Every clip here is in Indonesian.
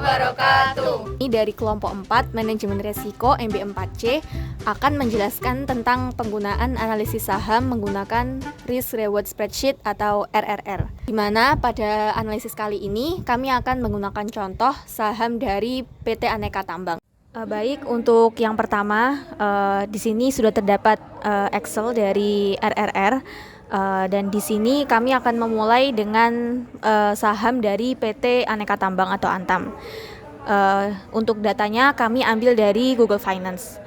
wabarakatuh. Ini dari kelompok 4 Manajemen Resiko MB4C akan menjelaskan tentang penggunaan analisis saham menggunakan Risk Reward Spreadsheet atau RRR. Di mana pada analisis kali ini kami akan menggunakan contoh saham dari PT Aneka Tambang. Baik, untuk yang pertama di sini sudah terdapat Excel dari RRR. Dan di sini kami akan memulai dengan saham dari PT Aneka Tambang atau Antam. Untuk datanya kami ambil dari Google Finance.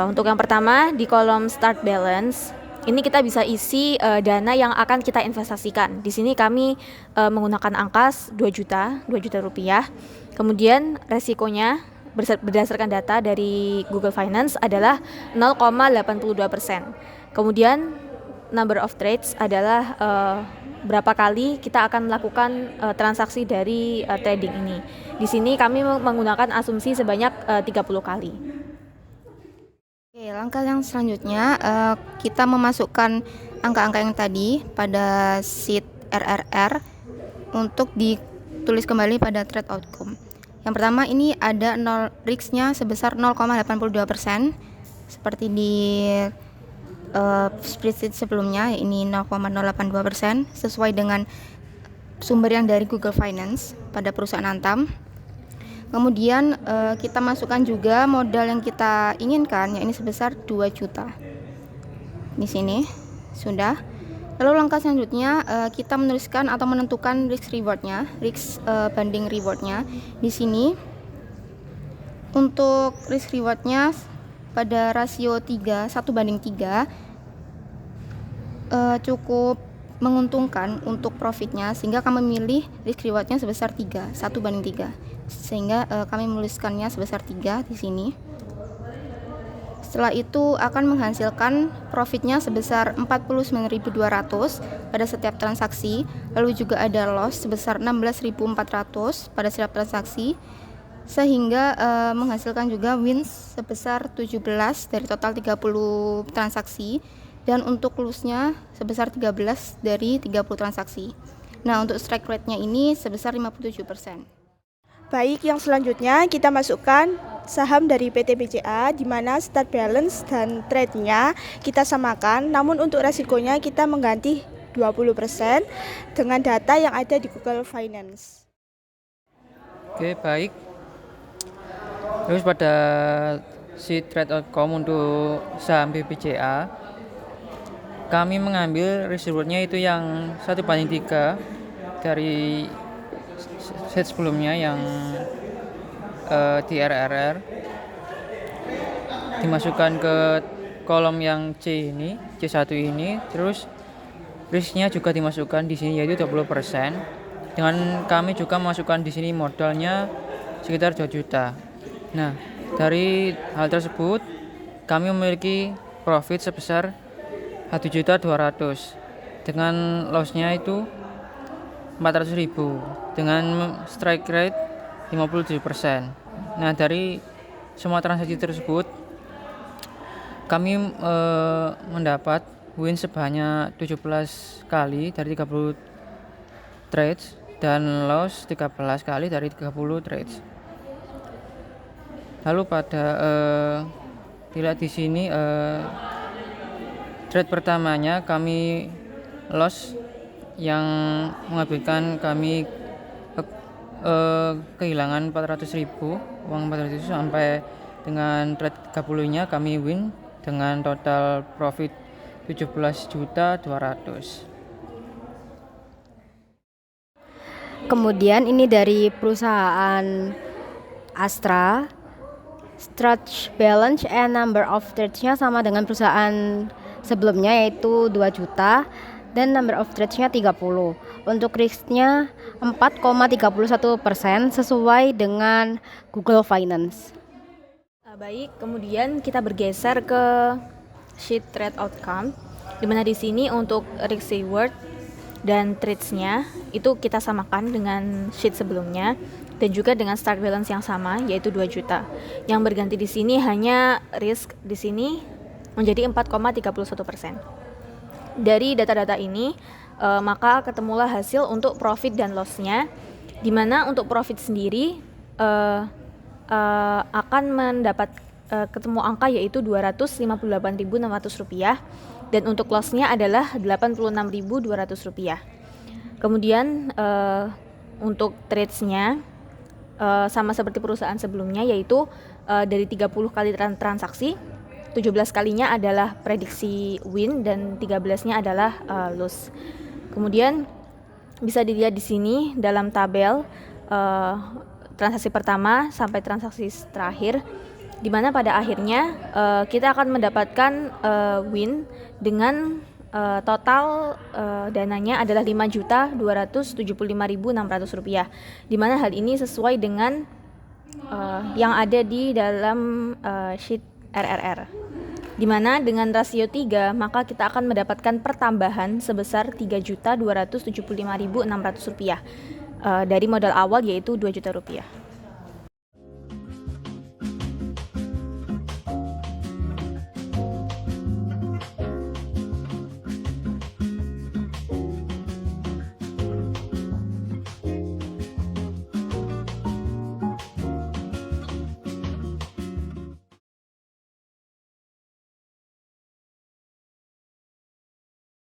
Untuk yang pertama di kolom Start Balance, ini kita bisa isi dana yang akan kita investasikan. Di sini kami menggunakan angka 2 juta rupiah. Kemudian resikonya berdasarkan data dari Google Finance adalah 0,82%. Kemudian number of trades adalah berapa kali kita akan melakukan transaksi dari trading ini. Di sini kami menggunakan asumsi sebanyak 30 kali. Oke, langkah yang selanjutnya kita memasukkan angka-angka yang tadi pada sheet RRR untuk ditulis kembali pada trade outcome. Yang pertama ini ada risknya sebesar 0,82%, seperti di spreadsheet sebelumnya, ini 0,082% sesuai dengan sumber yang dari Google Finance pada perusahaan Antam. Kemudian kita masukkan juga modal yang kita inginkan, yakni sebesar 2 juta. Di sini sudah. Lalu langkah selanjutnya kita menuliskan atau menentukan risk rewardnya, risk banding rewardnya. Di sini untuk risk rewardnya pada rasio 1:3 cukup menguntungkan untuk profitnya, sehingga kami memilih risk rewardnya sebesar 1:3, sehingga kami menuliskannya sebesar 3 di sini. Setelah itu akan menghasilkan profitnya sebesar 49.200 pada setiap transaksi, lalu juga ada loss sebesar 16.400 pada setiap transaksi, sehingga menghasilkan juga wins sebesar 17 dari total 30 transaksi, dan untuk loss-nya sebesar 13 dari 30 transaksi. Nah, untuk strike rate-nya ini sebesar 57%. Baik, yang selanjutnya kita masukkan saham dari PT BCA, di mana start balance dan trade-nya kita samakan, namun untuk resikonya kita mengganti 20% dengan data yang ada di Google Finance. Oke, baik. Terus pada sheet trade outcome untuk saham BBCA, kami mengambil risk reward-nya itu yang 1:3 dari sheet sebelumnya yang di RRR, dimasukkan ke kolom yang C1 ini, terus risknya juga dimasukkan di sini yaitu 20%. Dengan kami juga masukkan di sini modalnya sekitar 2 juta. Nah, dari hal tersebut kami memiliki profit sebesar 1.200.000 dengan loss-nya itu 400.000 dengan strike rate 57%. Nah, dari semua transaksi tersebut kami mendapat win sebanyak 17 kali dari 30 trades dan loss 13 kali dari 30 trades. Lalu pada dilihat di sini trade pertamanya kami loss yang mengakibatkan kami kehilangan 400.000, uang 400.000, sampai dengan trade 30-nya kami win dengan total profit 17.200.000. Kemudian ini dari perusahaan Astra, stretch balance and number of trades-nya sama dengan perusahaan sebelumnya yaitu 2 juta dan number of trades-nya 30. Untuk risk-nya 4,31% sesuai dengan Google Finance. Baik, kemudian kita bergeser ke sheet trade outcome, di mana di sini untuk risk reward dan trades-nya itu kita samakan dengan sheet sebelumnya dan juga dengan start balance yang sama yaitu 2 juta. Yang berganti di sini hanya risk di sini menjadi 4,31%. Dari data-data ini maka ketemulah hasil untuk profit dan loss-nya, di mana untuk profit sendiri akan mendapat ketemu angka yaitu Rp258.600 dan untuk loss-nya adalah Rp86.200. Kemudian untuk trades-nya sama seperti perusahaan sebelumnya, yaitu dari 30 kali transaksi, 17 kalinya adalah prediksi win dan 13-nya adalah loss. Kemudian bisa dilihat di sini dalam tabel transaksi pertama sampai transaksi terakhir, di mana pada akhirnya kita akan mendapatkan win dengan total dananya adalah Rp5.275.600, di mana hal ini sesuai dengan yang ada di dalam sheet RRR, di mana dengan rasio 3 maka kita akan mendapatkan pertambahan sebesar Rp3.275.600 dari modal awal yaitu Rp2 juta.